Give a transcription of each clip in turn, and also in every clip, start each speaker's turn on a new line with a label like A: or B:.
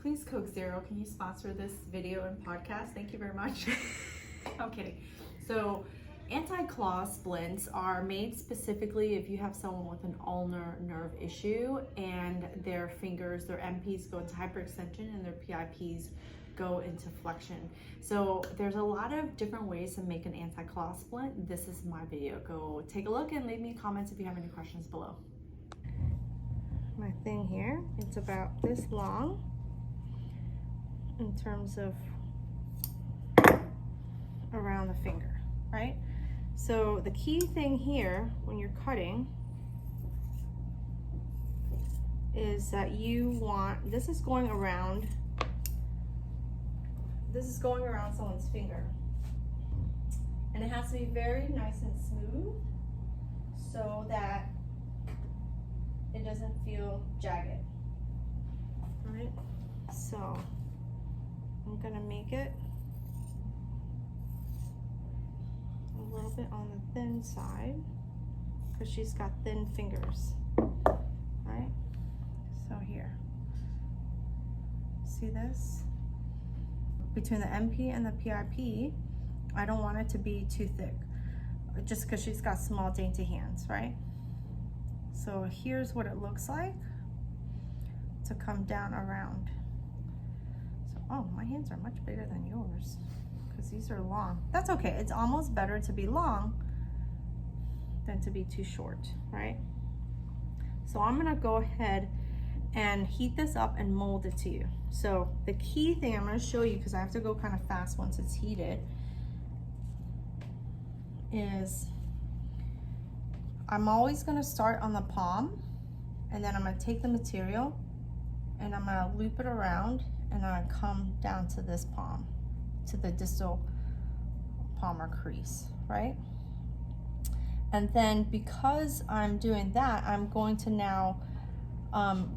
A: Please, Coke Zero, can you sponsor this video and podcast? Thank you very much. I'm kidding. So, anti-claw splints are made specifically if you have someone with an ulnar nerve issue and their fingers, their MPs go into hyperextension and their PIPs go into flexion. So there's a lot of different ways to make an anti-claw splint. This is my video. Go take a look and leave me comments if you have any questions below.
B: My thing here, it's about this long in terms of around the finger, right? So the key thing here when you're cutting is that you want, this is going around someone's finger, and it has to be very nice and smooth so that it doesn't feel jagged. All right, so I'm gonna make it a little bit on the thin side because she's got thin fingers. All right, so here, see this? Between the MP and the PIP, I don't want it to be too thick, just because she's got small, dainty hands, right? So here's what it looks like to come down around. So, oh, my hands are much bigger than yours because these are long. That's okay. It's almost better to be long than to be too short, right? So I'm gonna go ahead and heat this up and mold it to you. So the key thing I'm going to show you, because I have to go kind of fast once it's heated, is I'm always going to start on the palm, and then I'm going to take the material and I'm going to loop it around, and I'm going to come down to this palm, to the distal palmar crease, right? And then because I'm doing that, I'm going to now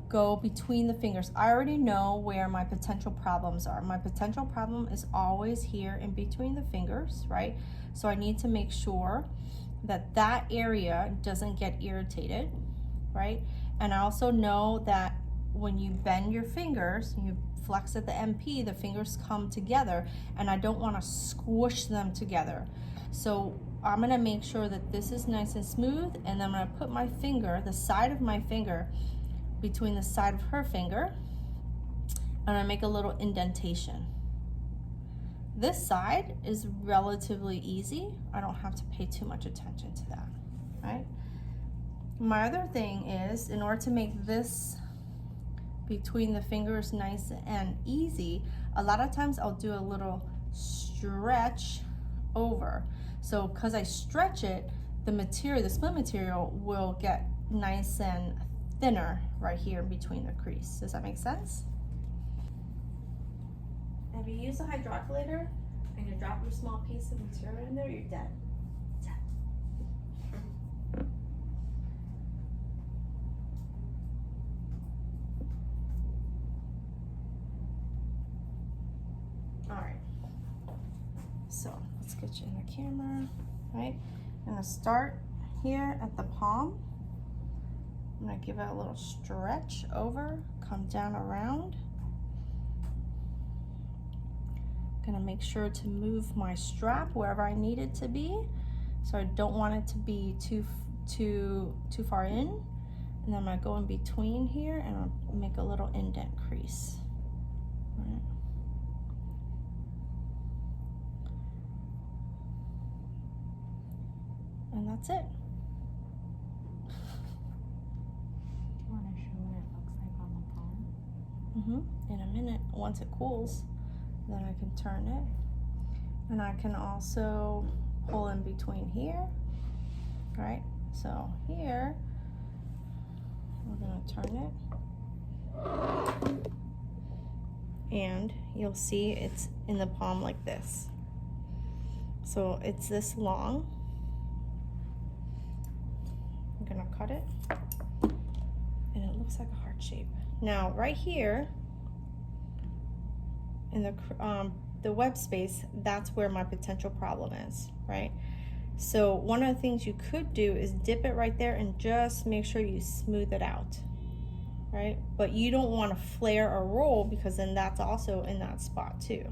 B: go between the fingers. I already know where my potential problems are. My potential problem is always here in between the fingers, right? So I need to make sure that that area doesn't get irritated, right? And I also know that when you bend your fingers, you flex at the MP, the fingers come together, and I don't want to squish them together. So I'm going to make sure that this is nice and smooth, and then I'm going to put my finger, the side of my finger, between the side of her finger, and I make a little indentation. This side is relatively easy. I don't have to pay too much attention to that, right? My other thing is, in order to make this between the fingers nice and easy, a lot of times I'll do a little stretch over. So because I stretch it, the material, the splint material, will get nice and thinner right here between the crease. Does that make sense? If you use a hydrocollator and you drop your small piece of material in there, you're dead. Dead. All right. So let's get you in the camera, right? I'm gonna start here at the palm. I'm gonna give it a little stretch over, come down around. Gonna make sure to move my strap wherever I need it to be, so I don't want it to be too far in. And then I'm gonna go in between here and I'll make a little indent crease. All right. And that's it. In a minute, once it cools, then I can turn it, and I can also pull in between here, right? So here, we're gonna turn it, and you'll see it's in the palm like this. So it's this long. I'm gonna cut it, and it looks like a heart shape. Now, right here in the web space, that's where my potential problem is, right? So one of the things you could do is dip it right there and just make sure you smooth it out, right? But you don't want to flare or roll because then that's also in that spot too.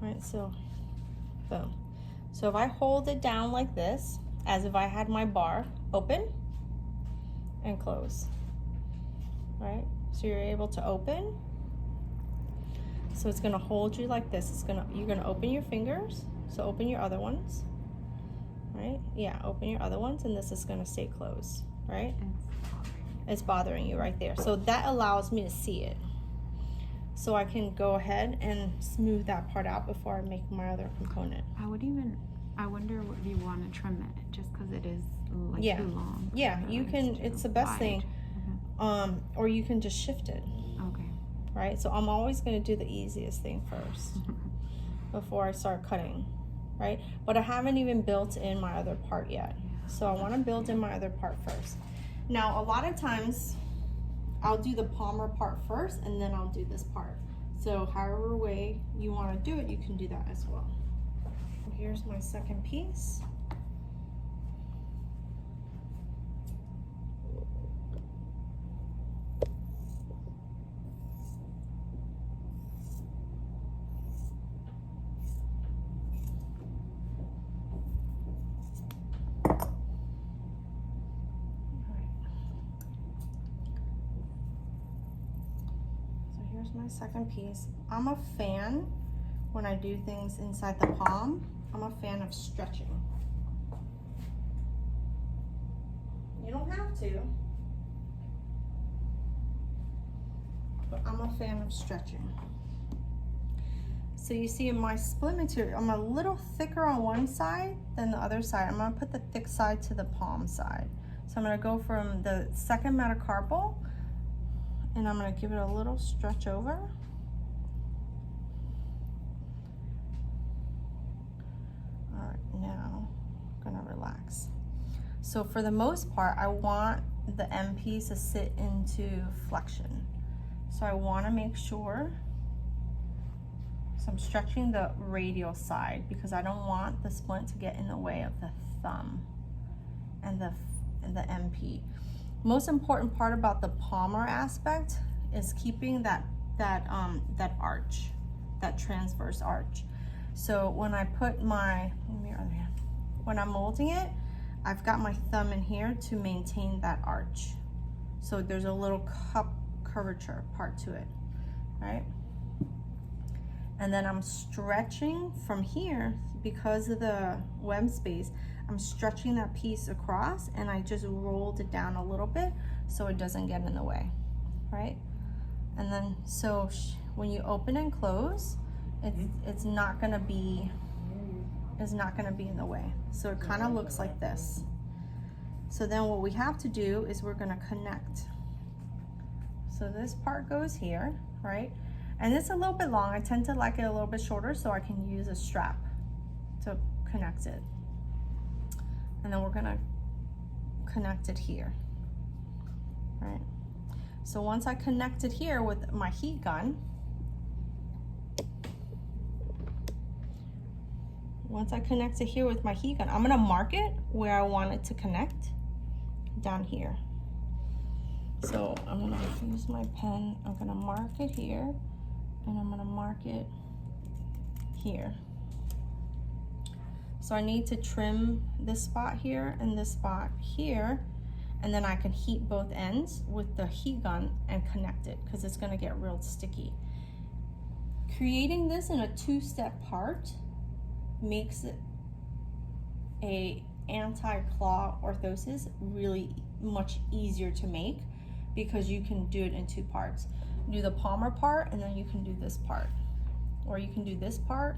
B: Right, so boom. So if I hold it down like this, as if I had my bar open and close, right? So you're able to open. So it's gonna hold you like this. You're gonna open your fingers. So open your other ones, right? Yeah, open your other ones, and this is gonna stay closed, right? It's bothering you right there. So that allows me to see it. So I can go ahead and smooth that part out before I make my other component.
C: I wonder if you want to trim it just because it is like too long.
B: Yeah, you can, it's the best thing.
C: Mm-hmm.
B: Or you can just shift it.
C: Okay.
B: Right, so I'm always going to do the easiest thing first before I start cutting, right? But I haven't even built in my other part yet. So I want to build in my other part first. Now, a lot of times I'll do the palmer part first and then I'll do this part. So however way you want to do it, you can do that as well. Here's my second piece. My second piece. I'm a fan when I do things inside the palm. I'm a fan of stretching. You don't have to, but I'm a fan of stretching. So you see in my splint material, I'm a little thicker on one side than the other side. I'm gonna put the thick side to the palm side. So I'm gonna go from the second metacarpal and I'm gonna give it a little stretch over. All right, now I'm gonna relax. So for the most part, I want the M piece to sit into flexion. So I wanna make sure, so I'm stretching the radial side because I don't want the splint to get in the way of the thumb and the MP. Most important part about the palmar aspect is keeping that arch, that transverse arch. So when I put my, when I'm molding it, I've got my thumb in here to maintain that arch. So there's a little cup curvature part to it, right? And then I'm stretching from here because of the web space. I'm stretching that piece across and I just rolled it down a little bit so it doesn't get in the way, right? And then so when you open and close, it's not gonna be in the way. So it kind of looks like this. So then what we have to do is we're gonna connect. So this part goes here, right? And it's a little bit long. I tend to like it a little bit shorter so I can use a strap to connect it. And then we're gonna connect it here, right? So once I connect it here with my heat gun, I'm gonna mark it where I want it to connect down here. So I'm gonna use my pen, I'm gonna mark it here, and I'm gonna mark it here. So I need to trim this spot here and this spot here, and then I can heat both ends with the heat gun and connect it because it's gonna get real sticky. Creating this in a two-step part makes it a anti-claw orthosis really much easier to make because you can do it in two parts. Do the palmar part and then you can do this part, or you can do this part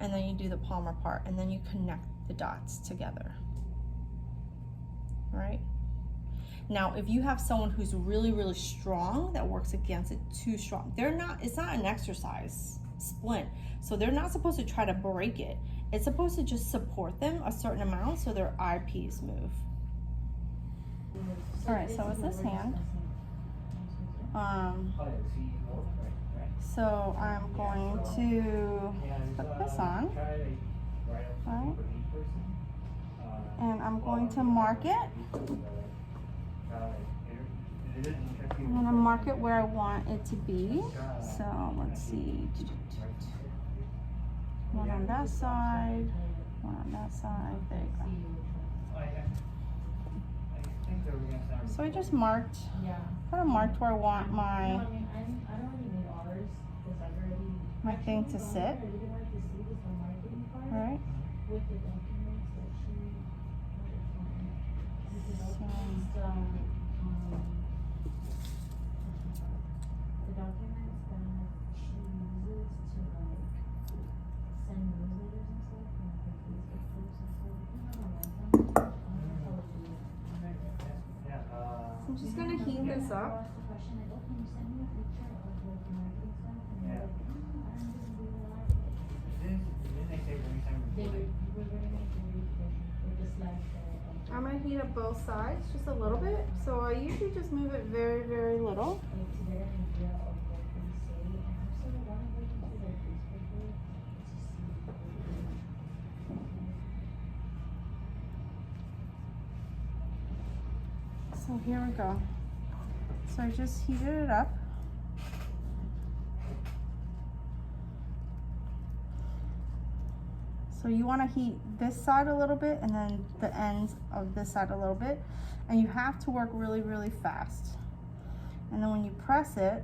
B: and then you do the palmar part and then you connect the dots together, right? Now, if you have someone who's really, really strong that works against it too strong, it's not an exercise splint. So they're not supposed to try to break it. It's supposed to just support them a certain amount so their eyepiece move. All right, so with this hand, so I'm going to put this on, right? And I'm going to mark it I'm gonna mark it where I want it to be. So let's see. One on that side, one on that side. There you go. So I just marked, kind of marked where I want my thing to sit. All right. I'm just gonna heat this up. I'm gonna heat up both sides just a little bit. So I usually just move it very, very little. So here we go. So I just heated it up. So you want to heat this side a little bit and then the ends of this side a little bit. And you have to work really, really fast. And then when you press it,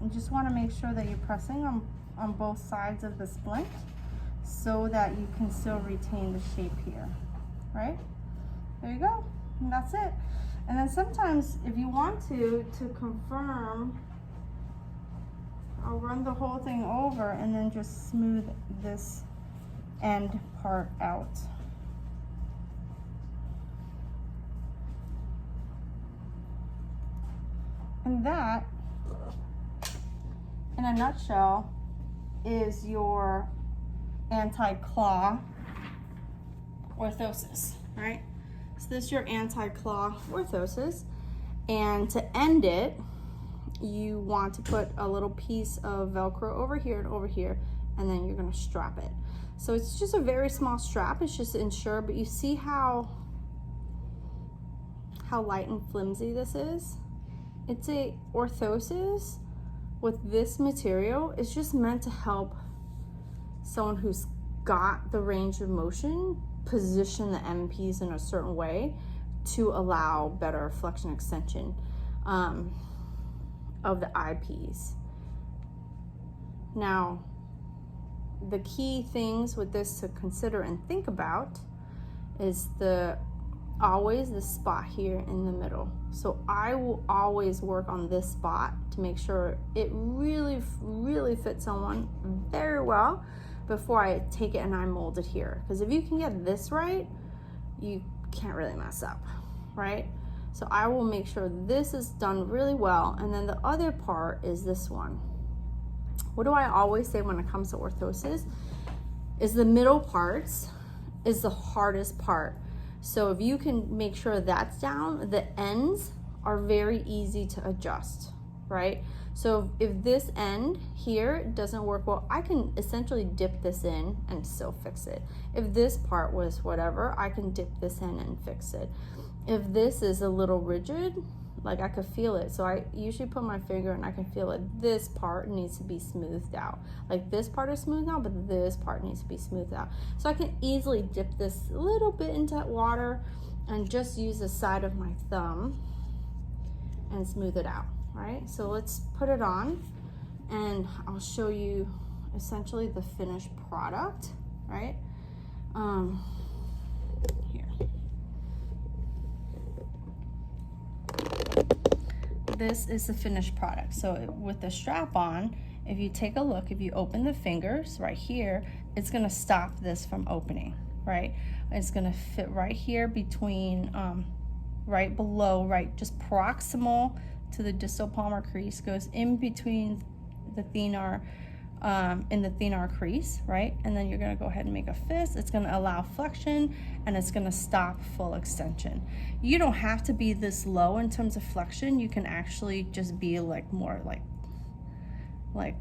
B: you just want to make sure that you're pressing on both sides of the splint so that you can still retain the shape here, right? There you go, and that's it. And then sometimes if you want to confirm, I'll run the whole thing over and then just smooth this end part out. And that, in a nutshell, is your anti-claw orthosis, right? So this is your anti-claw orthosis. And to end it, you want to put a little piece of Velcro over here and over here, and then you're gonna strap it. So it's just a very small strap, it's just to ensure, but you see how light and flimsy this is? It's a orthosis with this material. It's just meant to help someone who's got the range of motion position the MPs in a certain way to allow better flexion extension of the eyepiece. Now, the key things with this to consider and think about is always the spot here in the middle. So I will always work on this spot to make sure it really, really fits someone very well before I take it and I mold it here. Because if you can get this right, you can't really mess up, right? So I will make sure this is done really well. And then the other part is this one. What do I always say when it comes to orthosis? Is the middle parts is the hardest part. So if you can make sure that's down, the ends are very easy to adjust, right? So if this end here doesn't work well, I can essentially dip this in and still fix it. If this part was whatever, I can dip this in and fix it. If this is a little rigid, like I could feel it. So I usually put my finger and I can feel it. This part needs to be smoothed out. Like this part is smoothed out, but this part needs to be smoothed out. So I can easily dip this a little bit into water and just use the side of my thumb and smooth it out, right? So let's put it on and I'll show you essentially the finished product, right? Here. This is the finished product. So with the strap on, if you take a look, if you open the fingers right here, it's gonna stop this from opening, right? It's gonna fit right here between, right below, right, just proximal to the distal palmar crease, goes in between the thenar, in the thenar crease, right? And then you're gonna go ahead and make a fist. It's gonna allow flexion and it's gonna stop full extension. You don't have to be this low in terms of flexion. You can actually just be like more like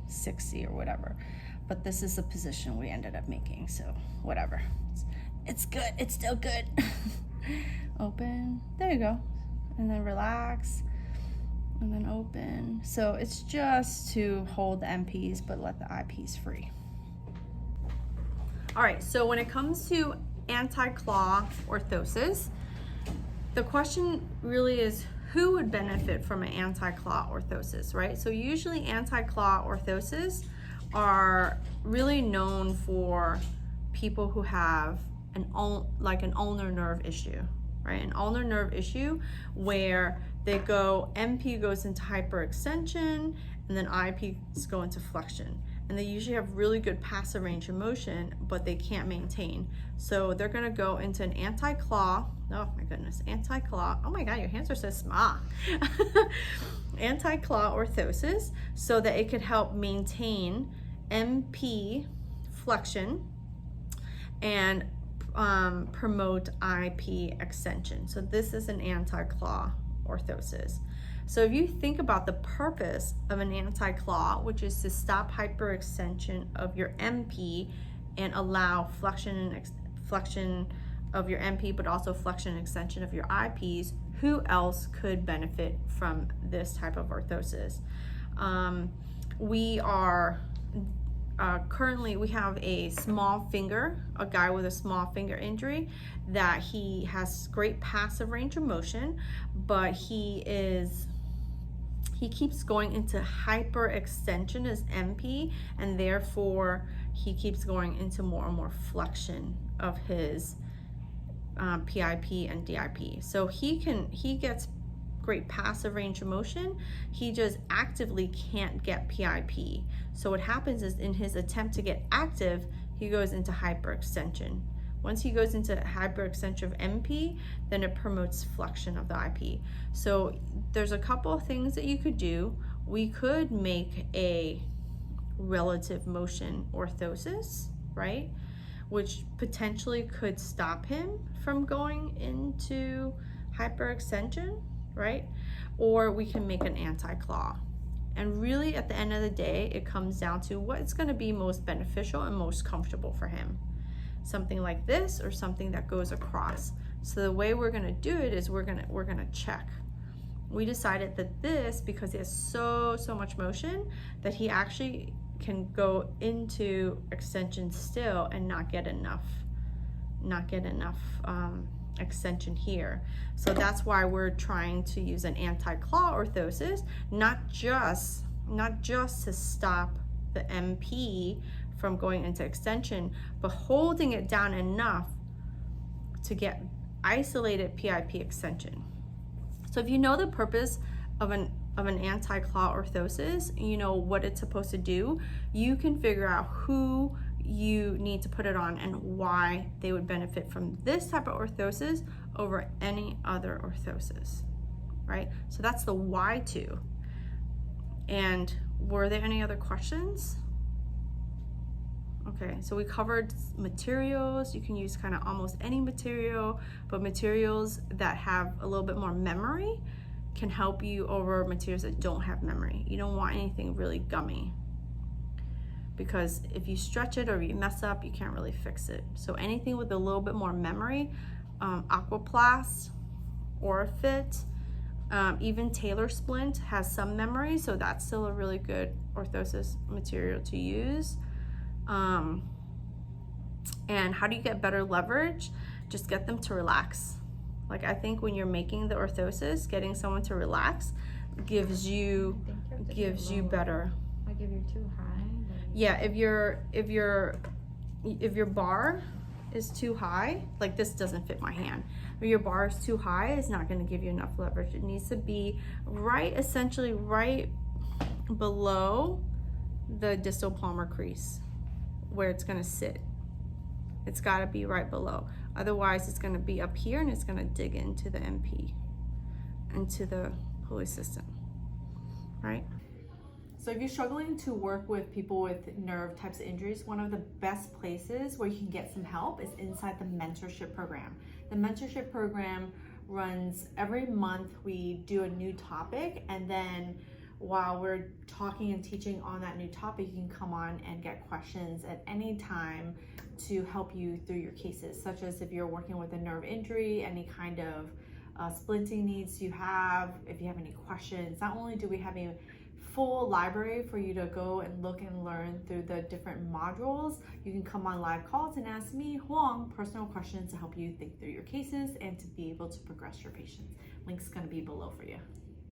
B: 60 or whatever. But this is the position we ended up making, so whatever. It's good, it's still good. open, there you go, and then relax, and then open. So it's just to hold the MPs but let the IPs free. All right, so when it comes to anti-claw orthosis, the question really is, who would benefit from an anti-claw orthosis, right? So usually anti-claw orthosis are really known for people who have an ulnar nerve issue, right? An ulnar nerve issue where MP goes into hyperextension and then IPs go into flexion. And they usually have really good passive range of motion, but they can't maintain. So they're gonna go into an anti-claw, oh my goodness, anti-claw, oh my God, your hands are so small. Anti-claw orthosis, so that it could help maintain MP flexion and promote IP extension. So this is an anti-claw orthosis. So if you think about the purpose of an anti-claw, which is to stop hyperextension of your MP and allow flexion of your MP, but also flexion and extension of your IPs, who else could benefit from this type of orthosis? We are currently, we have a guy with a small finger injury that he has great passive range of motion, but he keeps going into hyperextension as MP, and therefore he keeps going into more and more flexion of his PIP and DIP. So he gets great passive range of motion, he just actively can't get PIP. So what happens is, in his attempt to get active, he goes into hyperextension. Once he goes into hyperextension of MP, then it promotes flexion of the IP. So there's a couple of things that you could do. We could make a relative motion orthosis, right? Which potentially could stop him from going into hyperextension, right? Or we can make an anti-claw. And really, at the end of the day, it comes down to what's going to be most beneficial and most comfortable for him. Something like this or something that goes across. So the way we're going to do it is we're going to check. We decided that this, because he has so much motion, that he actually can go into extension still and not get enough extension here. So that's why we're trying to use an anti-claw orthosis, not just to stop the MP from going into extension, but holding it down enough to get isolated PIP extension. So if you know the purpose of an anti-claw orthosis, you know what it's supposed to do, you can figure out who you need to put it on and why they would benefit from this type of orthosis over any other orthosis, right? So that's the why to. And were there any other questions? Okay, so we covered materials. You can use kind of almost any material, but materials that have a little bit more memory can help you over materials that don't have memory. You don't want anything really gummy, because if you stretch it or you mess up, you can't really fix it. So anything with a little bit more memory, Aquaplast, Orfit, even Taylor Splint has some memory, so that's still a really good orthosis material to use. And how do you get better leverage? Just get them to relax. Like, I think when you're making the orthosis, getting someone to relax gives you better.
C: Like if you're too high.
B: Yeah, if your bar is too high, like this doesn't fit my hand. If your bar is too high, it's not going to give you enough leverage. It needs to be essentially right below the distal palmar crease where it's going to sit. It's got to be right below. Otherwise, it's going to be up here and it's going to dig into the MP, into the pulley system, right?
A: So if you're struggling to work with people with nerve types of injuries, one of the best places where you can get some help is inside the mentorship program. The mentorship program runs every month. We do a new topic, and then while we're talking and teaching on that new topic, you can come on and get questions at any time to help you through your cases, such as if you're working with a nerve injury, any kind of splinting needs you have, if you have any questions. Not only do we have a full library for you to go and look and learn through the different modules, you can come on live calls and ask me, Huang, personal questions to help you think through your cases and to be able to progress your patients. Link's going to be below for you.